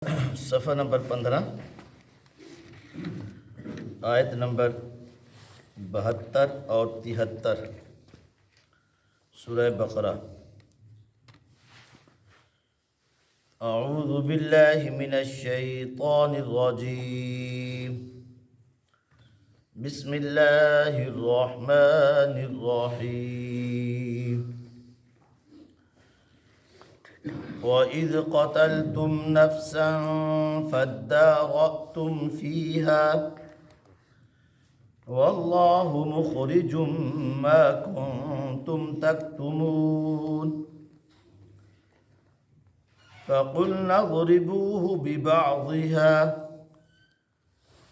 صفحہ نمبر 15 آیت نمبر 72 اور 73 سورہ بقرہ۔ اعوذ باللہ من الشیطان الرجیم، بسم اللہ الرحمن الرحیم۔ وَإِذْ قَتَلْتُمْ نَفْسًا فَادَّارَأْتُمْ فِيهَا وَاللَّهُ مُخْرِجٌ مَا كُنْتُمْ تَكْتُمُونَ فَقُلْنَا اضْرِبُوهُ بِبَعْضِهَا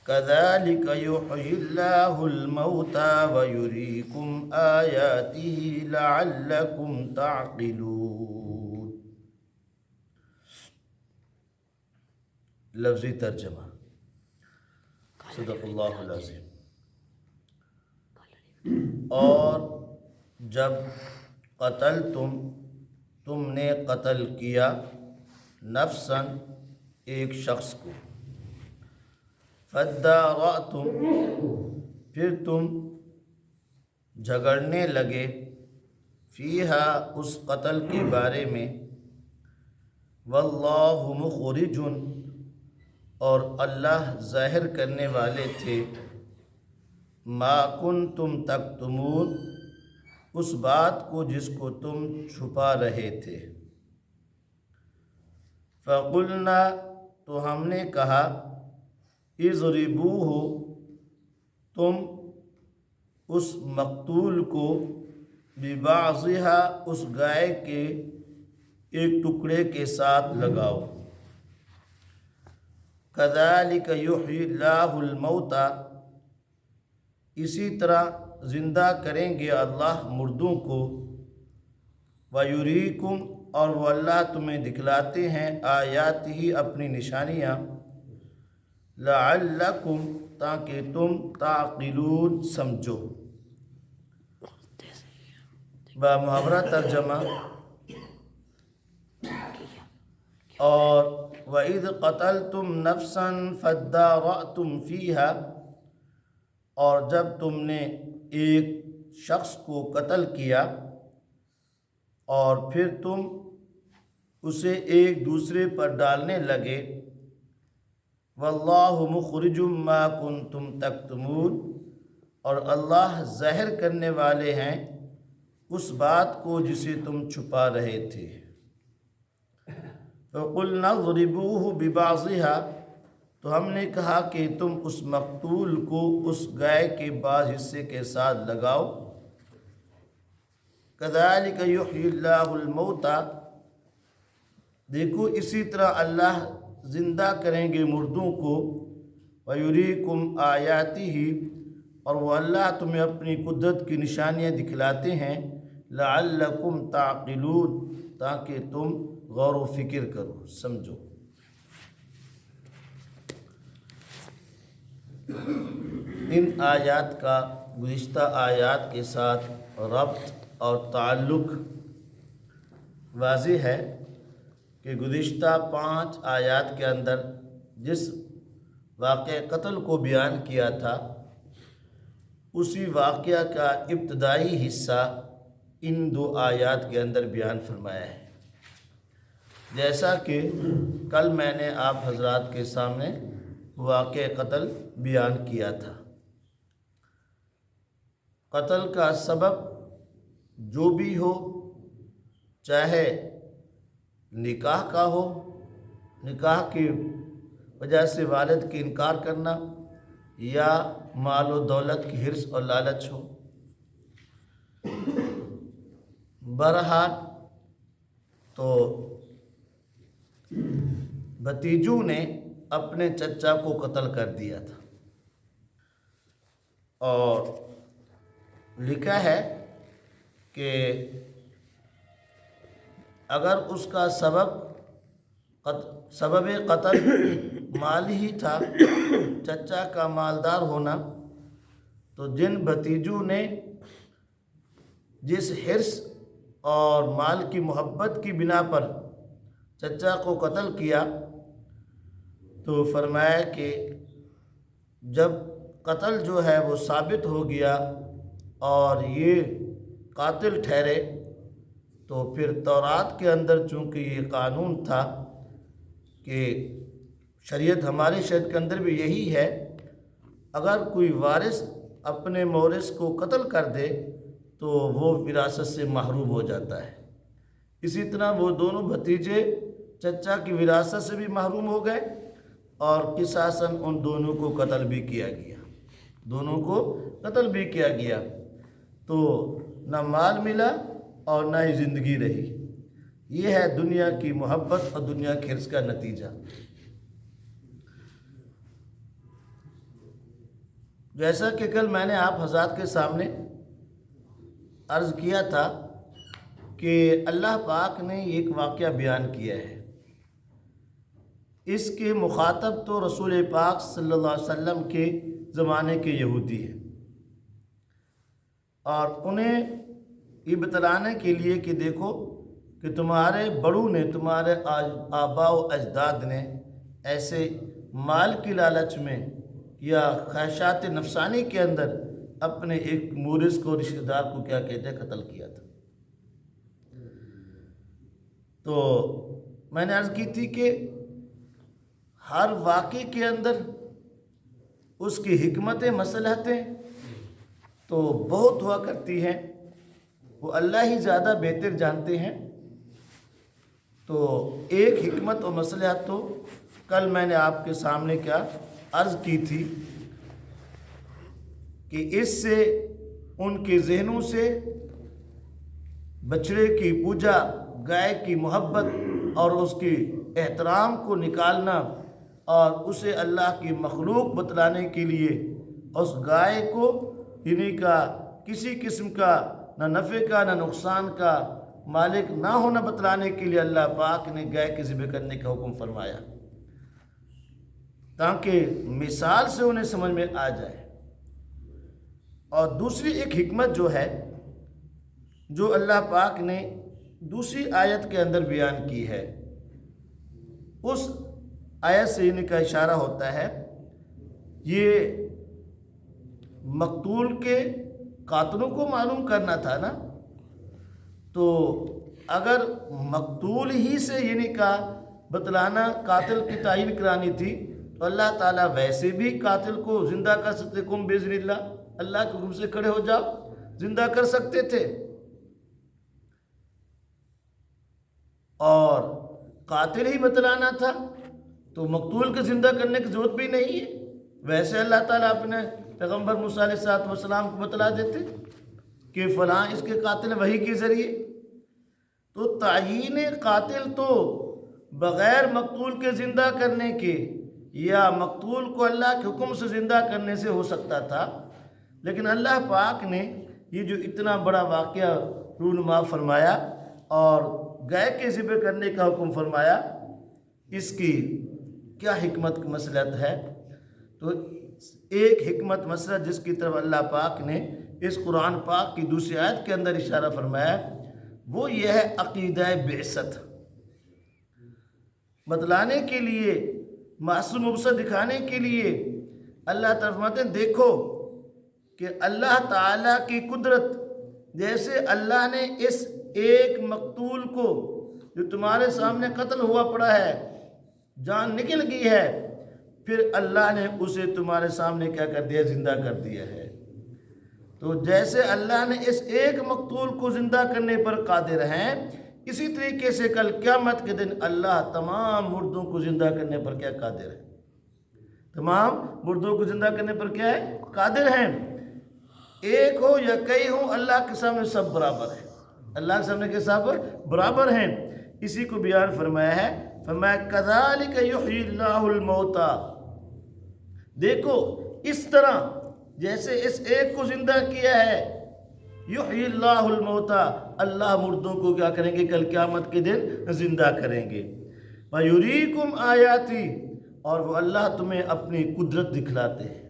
كَذَلِكَ يُحْيِي اللَّهُ الْمَوْتَى وَيُرِيكُمْ آيَاتِهِ لَعَلَّكُمْ تَعْقِلُونَ۔ لفظی ترجمہ۔ صدق اللہ العظیم۔ اور جب قتل تم نے قتل کیا نفساً ایک شخص کو، فادارأتم پھر تم جھگڑنے لگے، فیہا اس قتل کے بارے میں، واللہ مخرج اور اللہ ظاہر کرنے والے تھے، ما کنتم تکتمون اس بات کو جس کو تم چھپا رہے تھے۔ فقلنا تو ہم نے کہا، اضربوہ تم اس مقتول کو، ببعضھا اس گائے کے ایک ٹکڑے کے ساتھ لگاؤ، کذالک یحیی اللہ الموتى اسی طرح زندہ کریں گے اللہ مردوں کو، ویریکم اور وہ اللہ تمہیں دکھلاتے ہیں، آیاتہ اپنی نشانیاں، لعلکم تاکہ تم تعقلون سمجھو۔ بامحاورہ ترجمہ۔ اور وَإِذْ قَتَلْتُمْ نَفْسًا فَادَّارَأْتُمْ فِيهَا اور جب تم نے ایک شخص کو قتل کیا اور پھر تم اسے ایک دوسرے پر ڈالنے لگے، وَاللَّهُ مُخْرِجٌ مَا كُنْتُمْ تَكْتُمُونَ اور اللہ ظاہر کرنے والے ہیں اس بات کو جسے تم چھپا رہے تھے۔ فَقُلْنَا اضْرِبُوهُ بِبَعْضِهَا تو ہم نے کہا کہ تم اس مقتول کو اس گائے کے بعض حصے کے ساتھ لگاؤ، كَذَلِكَ يُحْيِي اللَّهُ الْمَوْتَى دیکھو اسی طرح اللہ زندہ کریں گے مردوں کو، وَيُرِيكُمْ آيَاتِهِ اور وہ اللہ تمہیں اپنی قدرت کی نشانیاں دکھلاتے ہیں، لَعَلَّكُمْ تَعْقِلُونَ تاکہ تم غور و فکر کرو، سمجھو۔ ان آیات کا گزشتہ آیات کے ساتھ ربط اور تعلق واضح ہے کہ گزشتہ 5 آیات کے اندر جس واقعہ قتل کو بیان کیا تھا، اسی واقعہ کا ابتدائی حصہ ان 2 آیات کے اندر بیان فرمایا ہے، جیسا کہ کل میں نے آپ حضرات کے سامنے واقعہ قتل بیان کیا تھا۔ قتل کا سبب جو بھی ہو، چاہے نکاح کا ہو، نکاح کی وجہ سے والد کی انکار کرنا، یا مال و دولت کی حرص اور لالچ ہو، بہرحال تو بھتیجوں نے اپنے چچا کو قتل کر دیا تھا، اور لکھا ہے کہ اگر اس کا سبب قتل مال ہی تھا، چچا کا مالدار ہونا، تو جن بھتیجوں نے جس حرص اور مال کی محبت کی بنا پر چچا کو قتل کیا، تو فرمایا کہ جب قتل جو ہے وہ ثابت ہو گیا اور یہ قاتل ٹھہرے تو پھر تورات کے اندر چونکہ یہ قانون تھا کہ شریعت ہماری شریعت کے اندر بھی یہی ہے، اگر کوئی وارث اپنے مورث کو قتل کر دے تو وہ وراثت سے محروم ہو جاتا ہے۔ اسی طرح وہ دونوں بھتیجے چچا کی وراثت سے بھی محروم ہو گئے اور قصاصاً ان دونوں کو قتل بھی کیا گیا، دونوں کو قتل بھی کیا گیا، تو نہ مال ملا اور نہ ہی زندگی رہی۔ یہ ہے دنیا کی محبت اور دنیا کے حرص کا نتیجہ۔ جیسا کہ کل میں نے آپ حضرات کے سامنے عرض کیا تھا کہ اللہ پاک نے ایک واقعہ بیان کیا ہے، اس کے مخاطب تو رسول پاک صلی اللہ علیہ وسلم کے زمانے کے یہودی ہیں، اور انہیں یہ بتلانے کے لیے کہ دیکھو کہ تمہارے بڑوں نے، تمہارے آباء و اجداد نے ایسے مال کی لالچ میں یا خواہشات نفسانی کے اندر اپنے ایک مورث کو، رشتہ دار کو کیا کہتے ہیں، قتل کیا تھا۔ تو میں نے عرض کی تھی کہ ہر واقعے کے اندر اس کی حکمتیں، مصلحتیں تو بہت ہوا کرتی ہیں، وہ اللہ ہی زیادہ بہتر جانتے ہیں۔ تو ایک حکمت و مصلحت تو کل میں نے آپ کے سامنے کیا عرض کی تھی کہ اس سے ان کے ذہنوں سے بچڑے کی پوجا، گائے کی محبت اور اس کی احترام کو نکالنا اور اسے اللہ کی مخلوق بتلانے کے لیے اس گائے کو انہیں کا کسی قسم کا نہ نفع کا نہ نقصان کا مالک نہ ہونا بتلانے کے لیے اللہ پاک نے گائے کے ذبح کرنے کا حکم فرمایا، تاکہ مثال سے انہیں سمجھ میں آ جائے۔ اور دوسری ایک حکمت جو ہے، جو اللہ پاک نے دوسری آیت کے اندر بیان کی ہے، اس آیت سے ان کا اشارہ ہوتا ہے، یہ مقتول کے قاتلوں کو معلوم کرنا تھا نا، تو اگر مقتول ہی سے یعنی کا بتلانا، قاتل کی تعین کرانی تھی تو اللہ تعالیٰ ویسے بھی قاتل کو زندہ کر سکتے، کم باذن اللہ، اللہ کے حکم سے کھڑے ہو جاؤ، زندہ کر سکتے تھے۔ اور قاتل ہی بتلانا تھا تو مقتول کے زندہ کرنے کی ضرورت بھی نہیں ہے، ویسے اللہ تعالیٰ اپنے پیغمبر موسیٰ علیہ السلام کو بتلا دیتے کہ فلاں اس کے قاتل وحی کے ذریعے۔ تو تعیین قاتل تو بغیر مقتول کے زندہ کرنے کے یا مقتول کو اللہ کے حکم سے زندہ کرنے سے ہو سکتا تھا، لیکن اللہ پاک نے یہ جو اتنا بڑا واقعہ رونما فرمایا اور گائے کے ذبح کرنے کا حکم فرمایا، اس کی کیا حکمت مصلحت ہے؟ تو ایک حکمت مصلحت جس کی طرف اللہ پاک نے اس قرآن پاک کی دوسری آیت کے اندر اشارہ فرمایا، وہ یہ ہے عقیدہ بعثت بتلانے کے لیے، معصوم مبصر دکھانے کے لیے اللہ تعالیٰ فرماتے ہیں دیکھو کہ اللہ تعالیٰ کی قدرت، جیسے اللہ نے اس ایک مقتول کو جو تمہارے سامنے قتل ہوا پڑا ہے، جان نکل گئی ہے، پھر اللہ نے اسے تمہارے سامنے کیا کر دیا، زندہ کر دیا ہے۔ تو جیسے اللہ نے اس ایک مقتول کو زندہ کرنے پر قادر ہیں، اسی طریقے سے کل قیامت کے دن اللہ تمام مردوں کو زندہ کرنے پر کیا قادر ہے، تمام مردوں کو زندہ کرنے پر کیا ہے، قادر ہیں۔ ایک ہو یا کئی ہوں، اللہ کے سامنے سب برابر ہیں، اللہ کے سامنے کے سب برابر ہیں۔ اسی کو بیان فرمایا ہے، فرمایا کذالک یحیی اللہ الموتیٰ، دیکھو اس طرح جیسے اس ایک کو زندہ کیا ہے، یحیی اللہ الموتیٰ، اللہ مردوں کو کیا کریں گے، کل قیامت کے دن زندہ کریں گے۔ وَيُرِيكُمْ آیاتی، اور وہ اللہ تمہیں اپنی قدرت دکھلاتے ہیں۔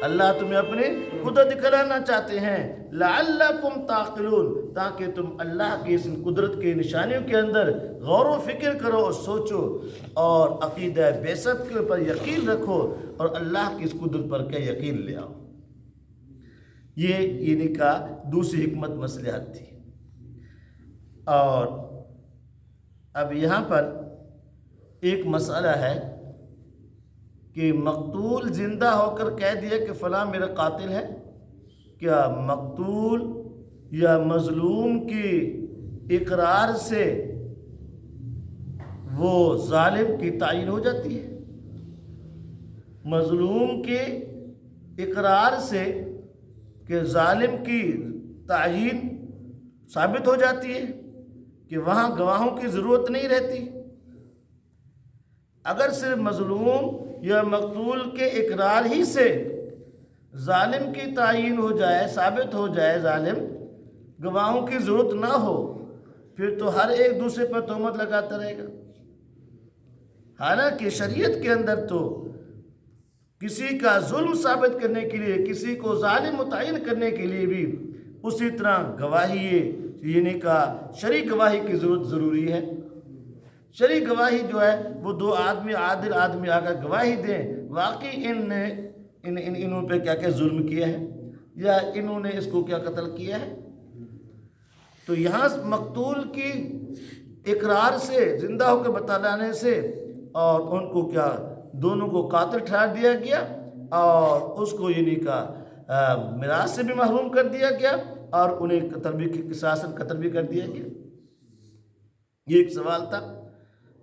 اللہ تمہیں اپنی قدرت دکھلانا چاہتے ہیں، لعلکم تعقلون، تاکہ تم اللہ کی اس قدرت کی نشانیوں کے اندر غور و فکر کرو اور سوچو اور عقیدہ بعثت کے اوپر یقین رکھو اور اللہ کی اس قدرت پر کیا یقین لے آؤ۔ یہ یعنی کا دوسری حکمت مصلحت تھی۔ اور اب یہاں پر ایک مسئلہ ہے کہ مقتول زندہ ہو کر کہہ دیا کہ فلاں میرا قاتل ہے، کیا مقتول یا مظلوم کی اقرار سے وہ ظالم کی تعین ہو جاتی ہے؟ مظلوم کے اقرار سے کہ ظالم کی تعین ثابت ہو جاتی ہے کہ وہاں گواہوں کی ضرورت نہیں رہتی؟ اگر صرف مظلوم یا مقتول کے اقرار ہی سے ظالم کی تعین ہو جائے، ثابت ہو جائے ظالم، گواہوں کی ضرورت نہ ہو، پھر تو ہر ایک دوسرے پر تہمت لگاتا رہے گا۔ حالانکہ شریعت کے اندر تو کسی کا ظلم ثابت کرنے کے لیے، کسی کو ظالم متعین کرنے کے لیے بھی اسی طرح گواہی یعنی کا شرعی گواہی کی ضرورت ضروری ہے۔ شرعی گواہی جو ہے وہ دو آدمی، عادل آدمی آ کر گواہی دیں واقعی انہوں پہ کیا کیا ظلم کیا ہے یا انہوں نے اس کو کیا قتل کیا ہے۔ تو یہاں مقتول کی اقرار سے، زندہ ہو کے بتلانے سے، اور ان کو کیا دونوں کو قاتل ٹھہرا دیا گیا اور اس کو یعنی کا میراث سے بھی محروم کر دیا گیا اور انہیں قتل بھی، قصاصاً قتل بھی کر دیا گیا۔ یہ ایک سوال تھا،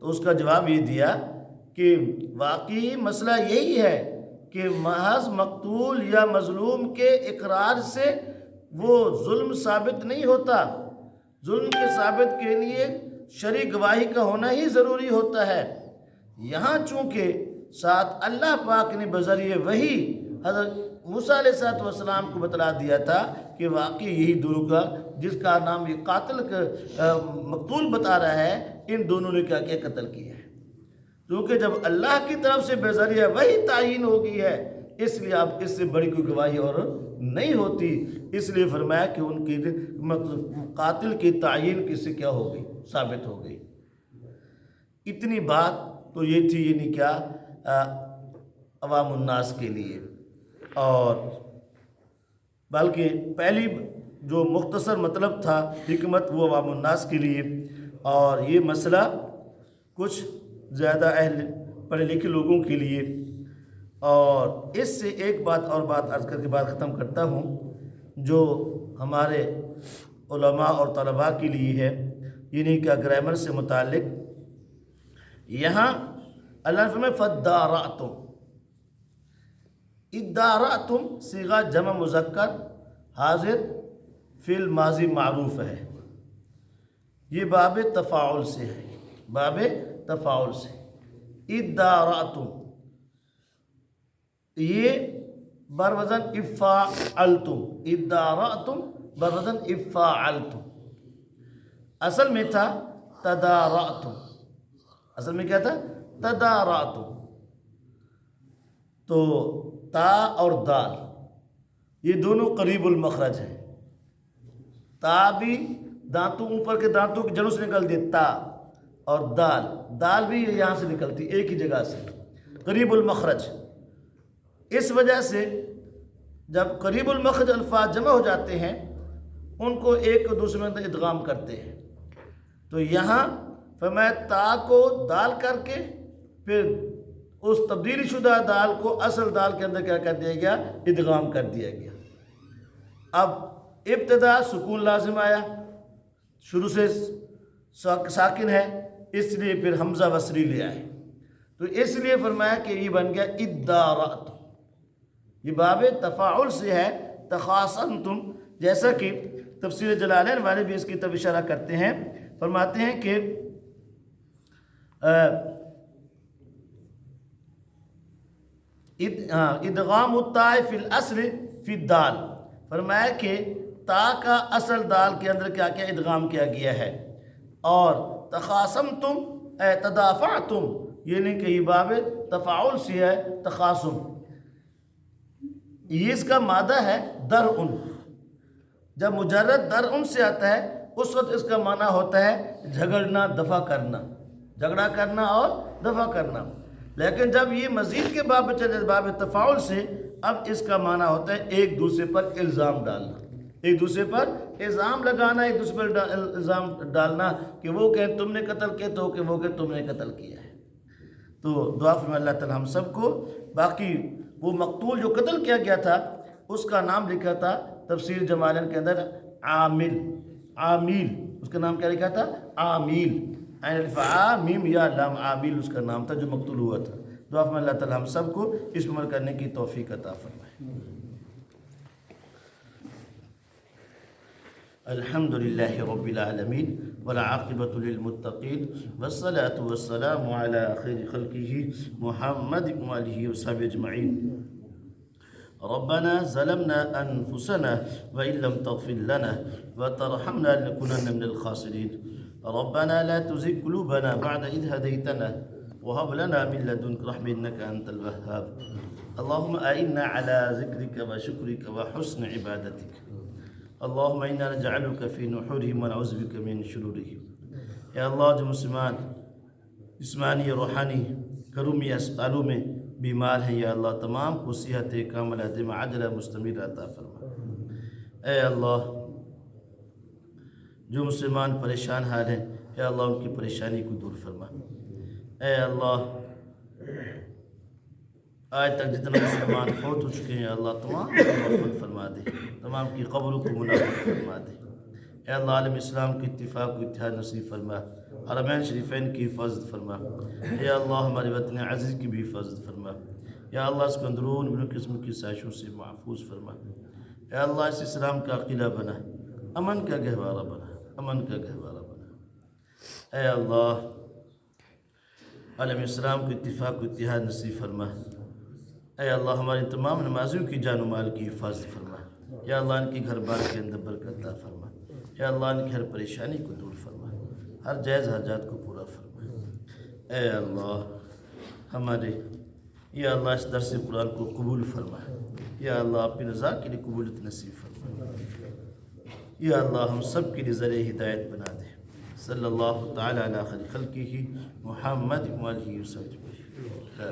تو اس کا جواب یہ دیا کہ واقعی مسئلہ یہی ہے کہ محض مقتول یا مظلوم کے اقرار سے وہ ظلم ثابت نہیں ہوتا۔ ظلم کے ثابت کے لیے شرعی گواہی کا ہونا ہی ضروری ہوتا ہے۔ یہاں چونکہ ساتھ اللہ پاک نے بذریعہ وحی حضرت موسیٰ علیہ السلام کو بتلا دیا تھا کہ واقعی یہی دونوں کا، جس کا نام یہ قاتل مقتول بتا رہا ہے، ان دونوں نے کیا کیا قتل کیا ہے۔ کیونکہ جب اللہ کی طرف سے بذریعہ وحی تعین ہو گئی ہے، اس لیے اب اس سے بڑی کوئی گواہی اور نہیں ہوتی۔ اس لیے فرمایا کہ ان کی قاتل کی تعین کس سے کیا ہو گئی، ثابت ہو گئی۔ اتنی بات تو یہ تھی یعنی کیا عوام الناس کے لیے، اور بلکہ پہلی جو مختصر مطلب تھا حکمت وہ عوام الناس کے لیے، اور یہ مسئلہ کچھ زیادہ اہل پڑھے لکھے لوگوں کے لیے۔ اور اس سے ایک بات اور بات عرض کر کے بعد ختم کرتا ہوں، جو ہمارے علماء اور طلباء کے لیے ہے، یعنی کہ گرامر سے متعلق۔ یہاں اللہ نے فرمایا فَادَّارَأْتُمْ، ادارأتم صیغہ جمع مذکر حاضر فعل ماضی معروف ہے، یہ باب تفاعل سے ہے، باب تفاعل سے۔ ادارأتم یہ بروزن افعلتم، ادارأتم بروزن افعلتم، اصل میں تھا تدارأتم، اصل میں کیا تھا؟ تدارأتم۔ تو تا اور دال یہ دونوں قریب المخرج ہیں۔ تا بھی دانتوں، اوپر کے دانتوں کی جڑوں سے نکلتی ہے تا، اور دال بھی یہاں سے نکلتی ایک ہی جگہ سے، قریب المخرج۔ اس وجہ سے جب قریب المخرج الفاظ جمع ہو جاتے ہیں ان کو ایک دوسرے میں ادغام کرتے ہیں۔ تو یہاں فرمایا تا کو دال کر کے پھر اس تبدیل شدہ دال کو اصل دال کے اندر کیا کر دیا گیا؟ ادغام کر دیا گیا۔ اب ابتدا سکون لازم آیا، شروع سے ساکن ہے، اس لیے پھر حمزہ وصلی لے آئے، تو اس لیے فرمایا کہ یہ بن گیا ادارأتم۔ یہ باب تفاعل سے ہے، تخاصمتم، جیسا کہ تفسیر جلالین والے بھی اس کی طرف اشارہ کرتے ہیں، فرماتے ہیں کہ ادغام التاء فی الاصل فی الدال، فرمایا کہ تا کا اصل دال کے اندر کیا کیا ادغام کیا گیا ہے، اور تخاصمتم تدافعتم، یعنی کہ یہ باب تفاعل سے ہے، تخاصم۔ یہ اس کا مادہ ہے درعن. جب مجرد درعن سے آتا ہے اس وقت اس کا معنی ہوتا ہے جھگڑنا، دفع کرنا، جھگڑا کرنا اور دفع کرنا. لیکن جب یہ مزید کے باب چلے باب تفاعل سے، اب اس کا معنی ہوتا ہے ایک دوسرے پر الزام ڈالنا، ایک دوسرے پر الزام لگانا، ایک دوسرے پر الزام ڈالنا کہ وہ کہ تم نے قتل کیا، تو کہ وہ کہ تم نے قتل کیا ہے. تو دعا فرمائے اللہ تعالی ہم سب کو. باقی وہ مقتول جو قتل کیا گیا تھا اس کا نام لکھا تھا تفسیر جمالین کے اندر عامل. عامیل اس کا نام کیا لکھا تھا؟ عامیل. عین الف عا میم یا لام، عامیل اس کا نام تھا جو مقتول ہوا تھا. دعا فرمائے اللہ تعالی ہم سب کو اس پر عمل کرنے کی توفیق عطا فرمائے. الحمد للہ رب العالمین والعاقبۃ للمتقین والصلاة والسلام علی خیر خلقہ محمد وآلہ وصحبہ اجمعین. ربنا ظلمنا انفسنا وان لم تغفر لنا وترحمنا لنكونن من الخاسرین. ربنا لا تزغ قلوبنا بعد إذ هديتنا وهب لنا من لدنك رحمة إنك أنت الوهاب. اللهم أعنا على ذكرك وشكرك وحسن عبادتك. اللهم إنا نجعلك في نحورهم ونعوذ بك من شرورهم. یا اللہ جو مسلمان جسمانی روحانی کرومی اسپتالوں میں بیمار ہیں، یا اللہ تمام کو صحت کاملہ دائمہ عاجلہ مستمر عطا فرما. اے اللہ جو مسلمان پریشان حال ہیں، اے اللہ ان کی پریشانی کو دور فرما. اے اللہ آج تک جتنے مسلمان فوت ہو چکے ہیں، اللہ تمام کو مغفرت فرما دے، تمام کی قبروں کو منور فرما دے. اے اللہ عالم اسلام کی اتفاق و اتحاد نصیب فرما، حرمین شریفین کی حفاظت فرما. اے اللہ ہمارے وطن عزیز کی بھی حفاظت فرما. یا اللہ اس کو اندرون بن قسم کی سازشوں سے محفوظ فرما. اے اللہ اس اسلام کا قلعہ بنا، امن کا گہوارہ بنا، امن کا گہوارہ بنا. اے اللہ عالم اسلام کو اتفاق و اتحاد نصیب فرما. اے اللہ ہمارے تمام نمازیوں کی جان و مال کی حفاظت فرما. یا اللہ ان کی گھر بار کے اندر برکت عطا فرما. یا اللہ ان کی ہر پریشانی کو دور فرما، ہر جائز حاجات کو پورا فرما. اے اللہ ہمارے یا اللہ اس درس قرآن کو قبول فرما. یا اللہ اپنی رضا کے لیے قبولیت نصیب فرما. یا اللہ ہم سب کے لیے ذریعہ ہدایت بنا دے. صلی اللہ تعالی علی خیر خلقہ محمد وآلہ وصحبہ.